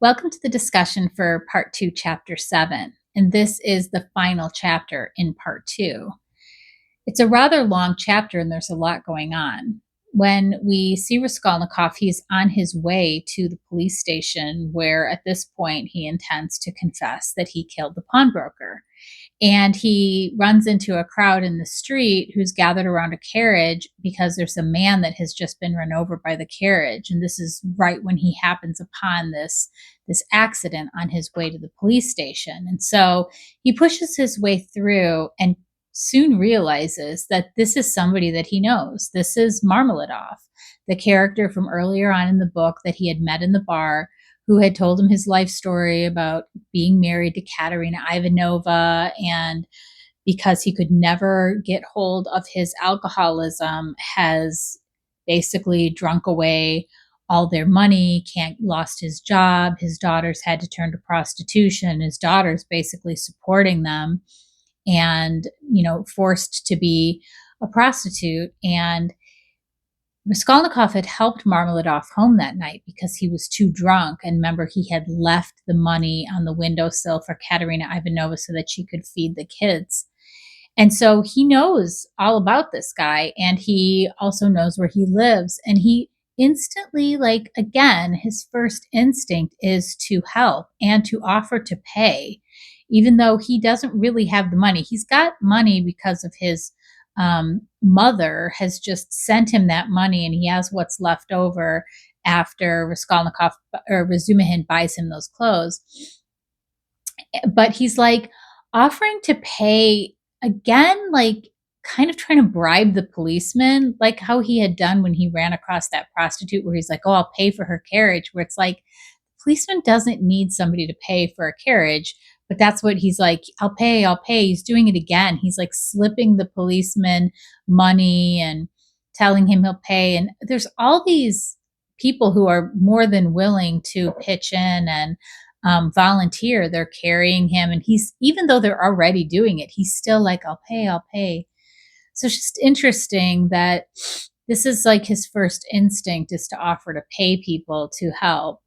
Welcome to the discussion for Part 2, Chapter 7, and this is the final chapter in Part 2. It's a rather long chapter and there's a lot going on. When we see Raskolnikov, he's on his way to the police station where at this point he intends to confess that he killed the pawnbroker. And he runs into a crowd in the street who's gathered around a carriage because there's a man that has just been run over by the carriage. And this is right when he happens upon this accident on his way to the police station. And so he pushes his way through and soon realizes that this is somebody that he knows. This is Marmeladov, the character from earlier on in the book that he had met in the bar, who had told him his life story about being married to Katerina Ivanova, and because he could never get hold of his alcoholism, has basically drunk away all their money, lost his job. His daughters had to turn to prostitution. His daughters basically supporting them and, forced to be a prostitute. And Raskolnikov had helped Marmeladov home that night because he was too drunk. And remember, he had left the money on the windowsill for Katerina Ivanova so that she could feed the kids. And so he knows all about this guy, and he also knows where he lives. And he instantly, again, his first instinct is to help and to offer to pay, even though he doesn't really have the money. He's got money because of his mother has just sent him that money, and he has what's left over after Raskolnikov or Razumihin buys him those clothes. But he's offering to pay again, kind of trying to bribe the policeman, like how he had done when he ran across that prostitute, where he's like, "Oh, I'll pay for her carriage," where it's like, the policeman doesn't need somebody to pay for a carriage. But that's what he's like, I'll pay. He's doing it again. He's slipping the policeman money and telling him he'll pay. And there's all these people who are more than willing to pitch in and volunteer. They're carrying him. And he's, even though they're already doing it, he's still like, I'll pay. So it's just interesting that this is his first instinct is to offer to pay people to help,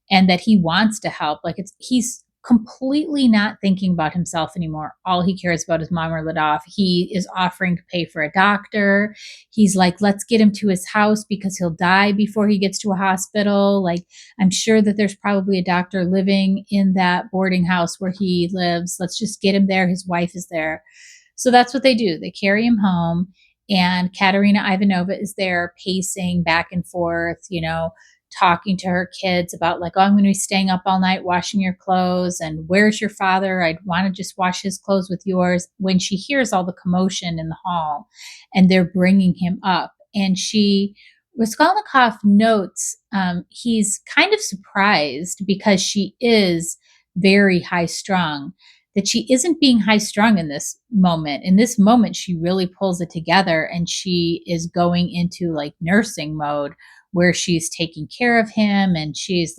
and that he wants to help. He's completely not thinking about himself anymore. All he cares about is Marmeladov. He is offering to pay for a doctor. He's like, let's get him to his house because he'll die before he gets to a hospital. I'm sure that there's probably a doctor living in that boarding house where he lives. Let's just get him there. His wife is there. So that's what they do. They carry him home, and Katerina Ivanova is there pacing back and forth, talking to her kids about oh, I'm going to be staying up all night washing your clothes. And where's your father? I'd want to just wash his clothes with yours. When she hears all the commotion in the hall and they're bringing him up, and Raskolnikov notes he's kind of surprised because she is very high strung, that she isn't being high strung in this moment. In this moment, she really pulls it together, and she is going into nursing mode, where she's taking care of him, and she's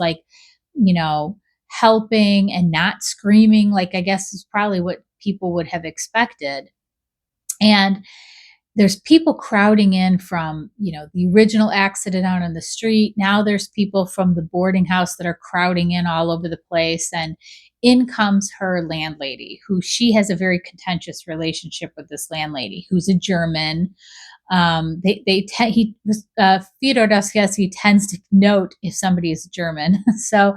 helping and not screaming, I guess is probably what people would have expected. And there's people crowding in from, the original accident out on the street. Now there's people from the boarding house that are crowding in all over the place. And in comes her landlady, who she has a very contentious relationship with this landlady, who's a German. Fyodor Dostoyevsky tends to note if somebody is German. So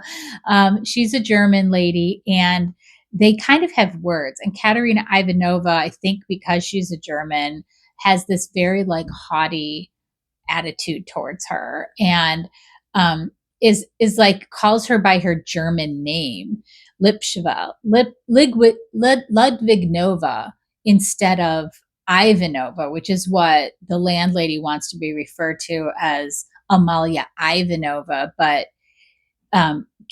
she's a German lady, and they kind of have words. And Katerina Ivanova, I think because she's a German, has this very haughty attitude towards her, and is calls her by her German name, Ludwigovna, instead of Ivanova, which is what the landlady wants to be referred to as Amalia Ivanova. But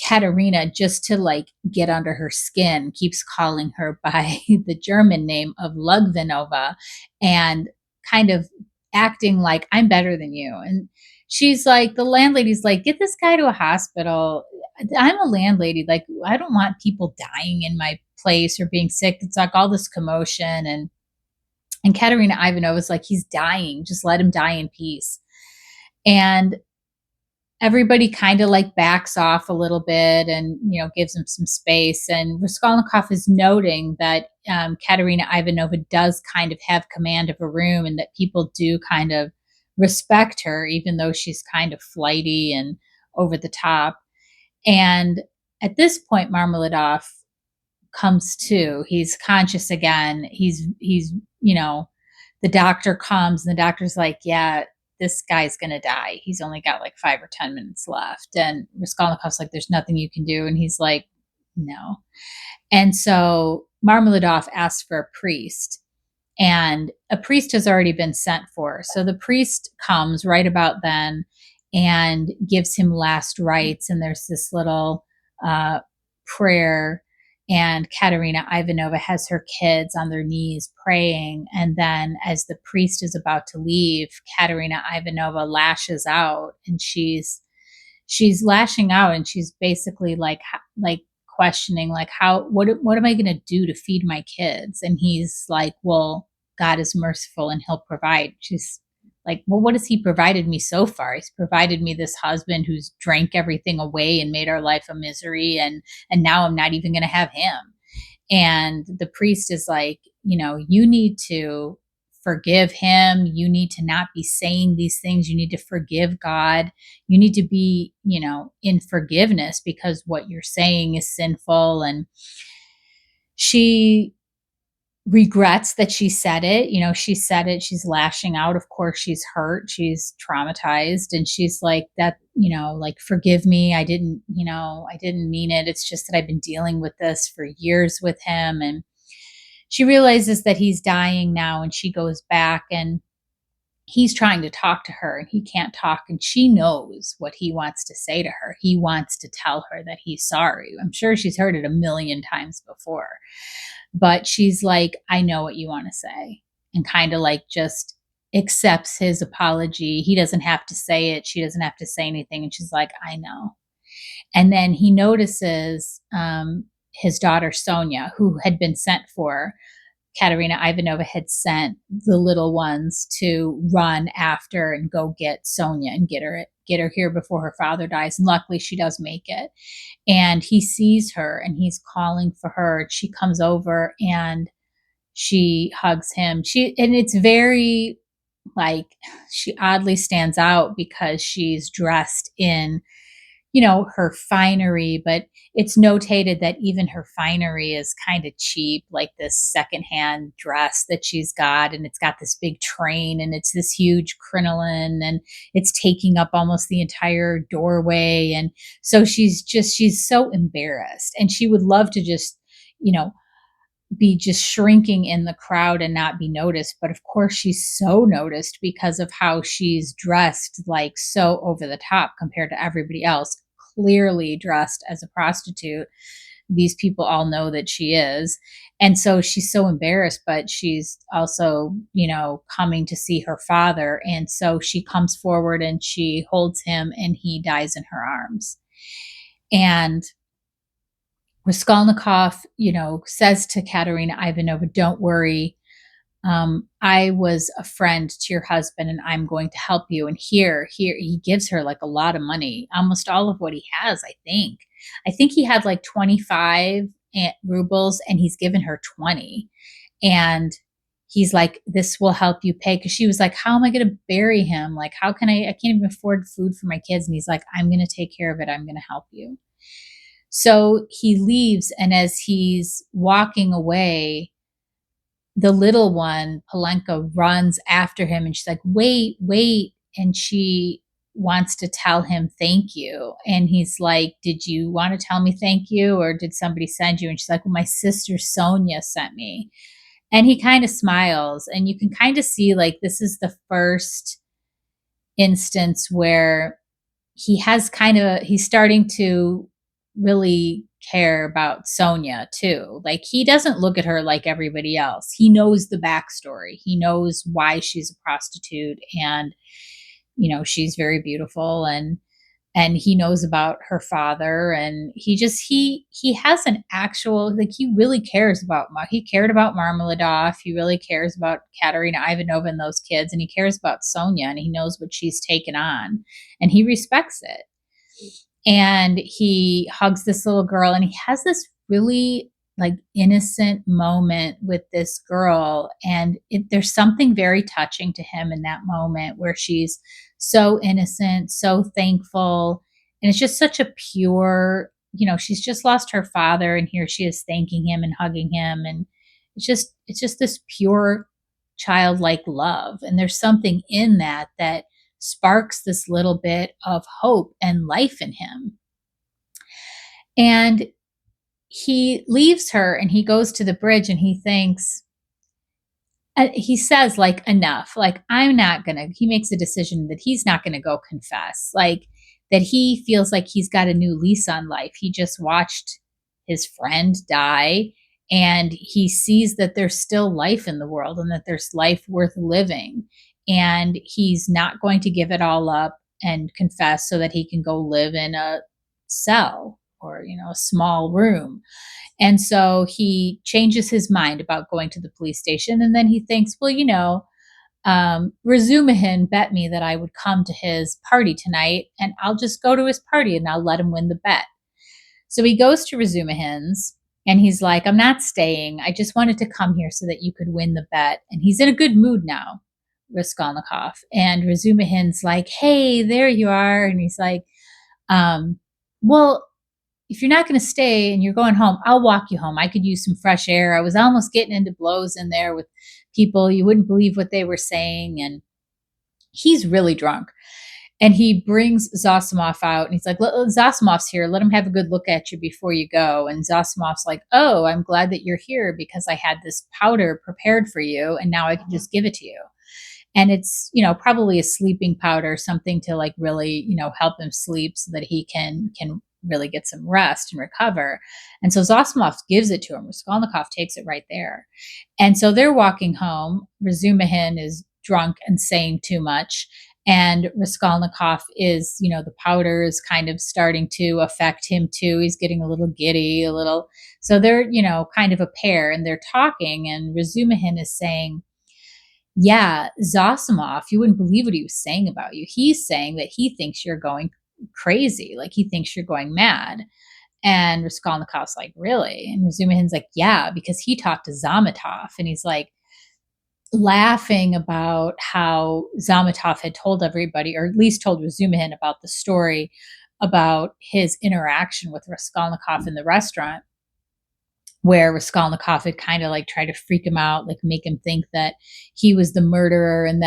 Katerina, just to get under her skin, keeps calling her by the German name of Ludwigovna, and kind of acting like, I'm better than you. And she's the landlady's get this guy to a hospital. I'm a landlady. I don't want people dying in my place or being sick. It's all this commotion. And Katerina Ivanova is he's dying. Just let him die in peace. And everybody kind of like backs off a little bit and, gives him some space. And Raskolnikov is noting that Katerina Ivanova does kind of have command of a room and that people do kind of respect her, even though she's kind of flighty and over the top. And at this point, Marmeladov comes to. He's conscious again. The doctor comes and the doctor's like, yeah, this guy's going to die. He's only got like 5 or 10 minutes left. And Raskolnikov's like, there's nothing you can do. And he's like, no. And so Marmeladov asks for a priest, and a priest has already been sent for. So the priest comes right about then and gives him last rites. And there's this little prayer, and Katerina Ivanova has her kids on their knees praying. And then as the priest is about to leave, Katerina Ivanova lashes out, and she's lashing out, and she's basically like questioning, like, what am I going to do to feed my kids? And he's like, well, God is merciful and he'll provide. She's like, well, what has he provided me so far? He's provided me this husband who's drank everything away and made our life a misery. And now I'm not even going to have him. And the priest is like, you need to forgive him. You need to not be saying these things. You need to forgive God. You need to be, in forgiveness, because what you're saying is sinful. And she regrets that she said it. She said it. She's lashing out. Of course, she's hurt. She's traumatized. And she's like, that, like, forgive me. I didn't mean it. It's just that I've been dealing with this for years with him. And she realizes that he's dying now, and she goes back, and he's trying to talk to her and he can't talk. And she knows what he wants to say to her. He wants to tell her that he's sorry. I'm sure she's heard it a million times before. But she's like, I know what you want to say, and kind of like just accepts his apology. He doesn't have to say it. She doesn't have to say anything. And she's like, I know. And then he notices his daughter, Sonia, who had been sent for. Katerina Ivanova had sent the little ones to run after and go get Sonia and get her here before her father dies. And luckily she does make it. And he sees her and he's calling for her. She comes over and she hugs him. And it's very, like, she oddly stands out because she's dressed in, her finery, but it's notated that even her finery is kind of cheap, like this secondhand dress that she's got, and it's got this big train, and it's this huge crinoline, and it's taking up almost the entire doorway. And so she's so embarrassed, and she would love to just, be just shrinking in the crowd and not be noticed. But of course she's so noticed because of how she's dressed, like so over the top compared to everybody else, clearly dressed as a prostitute. These people all know that she is. And so she's so embarrassed, but she's also, coming to see her father. And so she comes forward and she holds him, and he dies in her arms. And Raskolnikov, says to Katerina Ivanova, don't worry. I was a friend to your husband, and I'm going to help you. And here, he gives her like a lot of money, almost all of what he has, I think. I think he had like 25 rubles, and he's given her 20. And he's like, this will help you pay. Because she was like, how am I going to bury him? Like, how can I can't even afford food for my kids. And he's like, I'm going to take care of it. I'm going to help you. So he leaves, and as he's walking away, the little one, Polenka, runs after him, and she's like, wait. And she wants to tell him thank you. And he's like, did you want to tell me thank you, or did somebody send you? And she's like, well, my sister Sonia sent me. And he kind of smiles, and you can kind of see, like, this is the first instance where he's starting to really care about Sonia too. Like, he doesn't look at her like everybody else. He knows the backstory. He knows why she's a prostitute, and she's very beautiful, and he knows about her father, and he has an actual, like, he really cares about, he cared about Marmeladov. He really cares about Katerina Ivanova and those kids, and he cares about Sonia, and he knows what she's taken on, and he respects it. And he hugs this little girl, and he has this really like innocent moment with this girl. And there's something very touching to him in that moment where she's so innocent, so thankful. And it's just such a pure, she's just lost her father, and here she is thanking him and hugging him. And it's just this pure childlike love. And there's something in that sparks this little bit of hope and life in him. And he leaves her and he goes to the bridge and he thinks, he says, like, enough. Like, he makes a decision that he's not going to go confess. Like, that he feels like he's got a new lease on life. He just watched his friend die, and he sees that there's still life in the world and that there's life worth living. And he's not going to give it all up and confess so that he can go live in a cell or, a small room. And so he changes his mind about going to the police station. And then he thinks, well, Razumihin bet me that I would come to his party tonight, and I'll just go to his party and I'll let him win the bet. So he goes to Razumihin's and he's like, I'm not staying. I just wanted to come here so that you could win the bet. And he's in a good mood now, Raskolnikov. And Razumihin's like, hey, there you are. And he's like, well, if you're not going to stay and you're going home, I'll walk you home. I could use some fresh air. I was almost getting into blows in there with people. You wouldn't believe what they were saying. And he's really drunk. And he brings Zossimov out and he's like, Zossimov's here. Let him have a good look at you before you go. And Zossimov's like, oh, I'm glad that you're here because I had this powder prepared for you and now I can just give it to you. And it's, probably a sleeping powder, something to like really, help him sleep so that he can really get some rest and recover. And so Zossimov gives it to him. Raskolnikov takes it right there. And so they're walking home. Razumihin is drunk and saying too much. And Raskolnikov is, the powder is kind of starting to affect him too. He's getting a little giddy, So they're, kind of a pair and they're talking. And Razumihin is saying, yeah, Zossimov, you wouldn't believe what he was saying about you. He's saying that he thinks you're going crazy, like he thinks you're going mad. And Raskolnikov's like, really? And Razumihin's like, yeah, because he talked to Zametov. And he's like laughing about how Zametov had told everybody, or at least told Razumihin about the story about his interaction with Raskolnikov in the restaurant, where Raskolnikov had kind of like tried to freak him out, like make him think that he was the murderer, and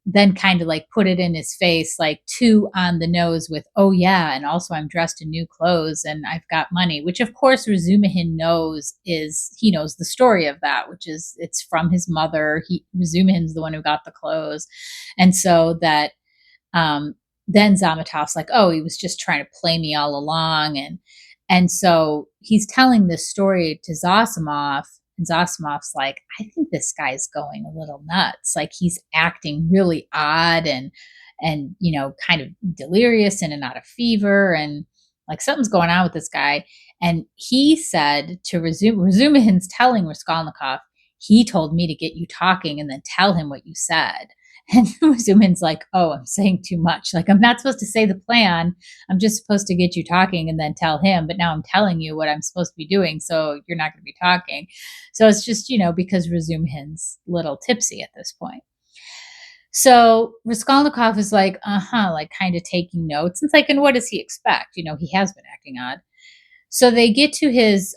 then kind of like put it in his face, like too on the nose with, oh yeah, and also I'm dressed in new clothes and I've got money, which of course Razumihin he knows the story of that, which is it's from his mother. Razumihin's the one who got the clothes. And so that, then Zametov's like, oh, he was just trying to play me all along. And so he's telling this story to Zossimov, and Zosimov's like, I think this guy's going a little nuts. Like he's acting really odd and kind of delirious and out of fever, and like something's going on with this guy. And he said to Razumihin's telling Raskolnikov, he told me to get you talking and then tell him what you said. And Razumihin's like, oh, I'm saying too much. Like, I'm not supposed to say the plan. I'm just supposed to get you talking and then tell him. But now I'm telling you what I'm supposed to be doing. So you're not going to be talking. So it's just, because Razumihin's little tipsy at this point. So Raskolnikov is like, like kind of taking notes. It's like, and what does he expect? He has been acting odd. So they get to his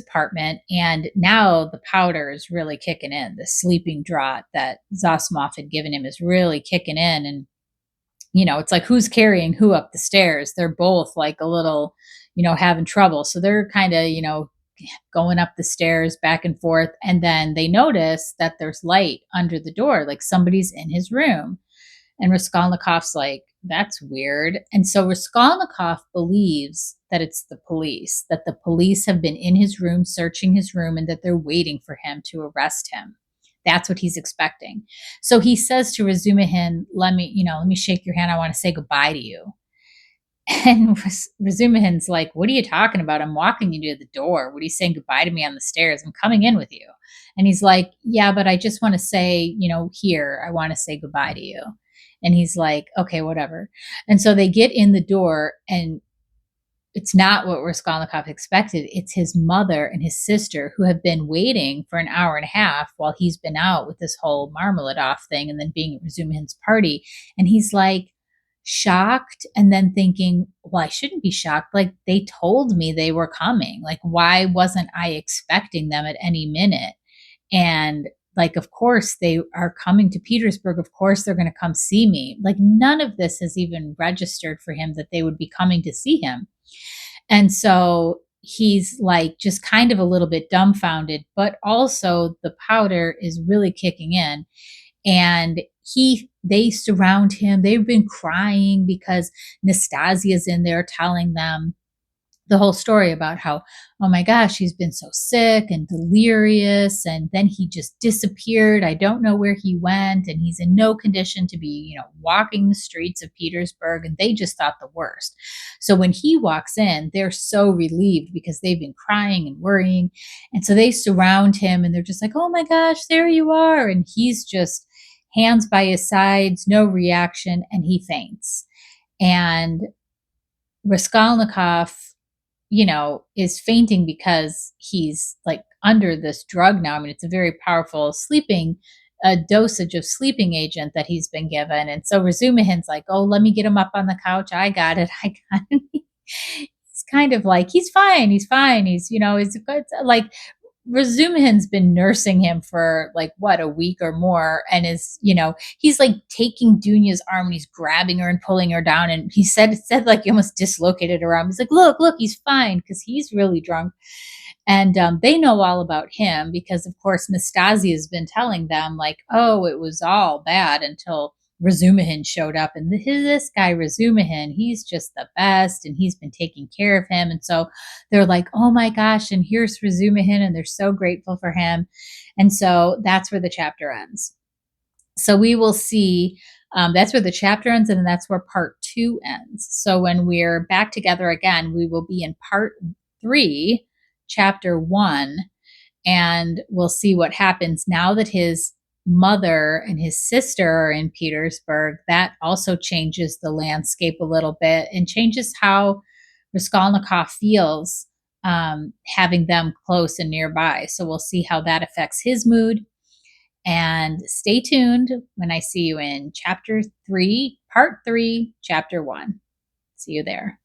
apartment, and now the powder is really kicking in. The sleeping draught that Zossimov had given him is really kicking in. And, it's like, who's carrying who up the stairs? They're both like a little, having trouble. So they're kind of, going up the stairs back and forth. And then they notice that there's light under the door, like somebody's in his room. And Raskolnikov's like, that's weird. And so Raskolnikov believes that it's the police, that the police have been in his room, searching his room, and that they're waiting for him to arrest him. That's what he's expecting. So he says to Razumihin, let me shake your hand. I want to say goodbye to you. And Razumihin's like, what are you talking about? I'm walking you to the door. What are you saying goodbye to me on the stairs? I'm coming in with you. And he's like, yeah, but I just want to say, here, I want to say goodbye to you. And he's like, okay, whatever. And so they get in the door, and it's not what Raskolnikov expected. It's his mother and his sister, who have been waiting for an hour and a half while he's been out with this whole Marmeladov thing and then being at Razumihin's party. And he's like shocked, and then thinking, well, I shouldn't be shocked. Like, they told me they were coming. Like, why wasn't I expecting them at any minute? And like, of course they are coming to Petersburg. Of course they're going to come see me. Like, none of this has even registered for him that they would be coming to see him. And so he's like just kind of a little bit dumbfounded, but also the powder is really kicking in. And they surround him. They've been crying because Nastasia's in there telling them the whole story about how, oh my gosh, he's been so sick and delirious, and then he just disappeared. I don't know where he went, and he's in no condition to be, walking the streets of Petersburg. And they just thought the worst. So when he walks in, they're so relieved because they've been crying and worrying. And so they surround him, and they're just like, oh my gosh, there you are. And he's just hands by his sides, no reaction, and he faints. And Raskolnikov, is fainting because he's like under this drug now. I mean, it's a very powerful dosage of sleeping agent that he's been given. And so Razumihin's like, oh, let me get him up on the couch. I got it. He's kind of like, he's fine. He's fine. He's like, Razumihin's been nursing him for like a week or more, and he's like taking Dunya's arm and he's grabbing her and pulling her down. And it said like he almost dislocated her arm. He's like, look, he's fine, because he's really drunk. And they know all about him because, of course, Nastasia has been telling them like, oh, it was all bad until Razumihin showed up. And this guy Razumihin, he's just the best, and he's been taking care of him. And so they're like, oh my gosh, and here's Razumihin, and they're so grateful for him. And so that's where the chapter ends. So we will see, that's where the chapter ends, and that's where part 2 ends. So when we're back together again, we will be in part 3, chapter 1, and we'll see what happens now that his mother and his sister are in Petersburg. That also changes the landscape a little bit and changes how Raskolnikov feels, having them close and nearby. So we'll see how that affects his mood. And stay tuned when I see you in chapter 3, part 3, chapter 1. See you there.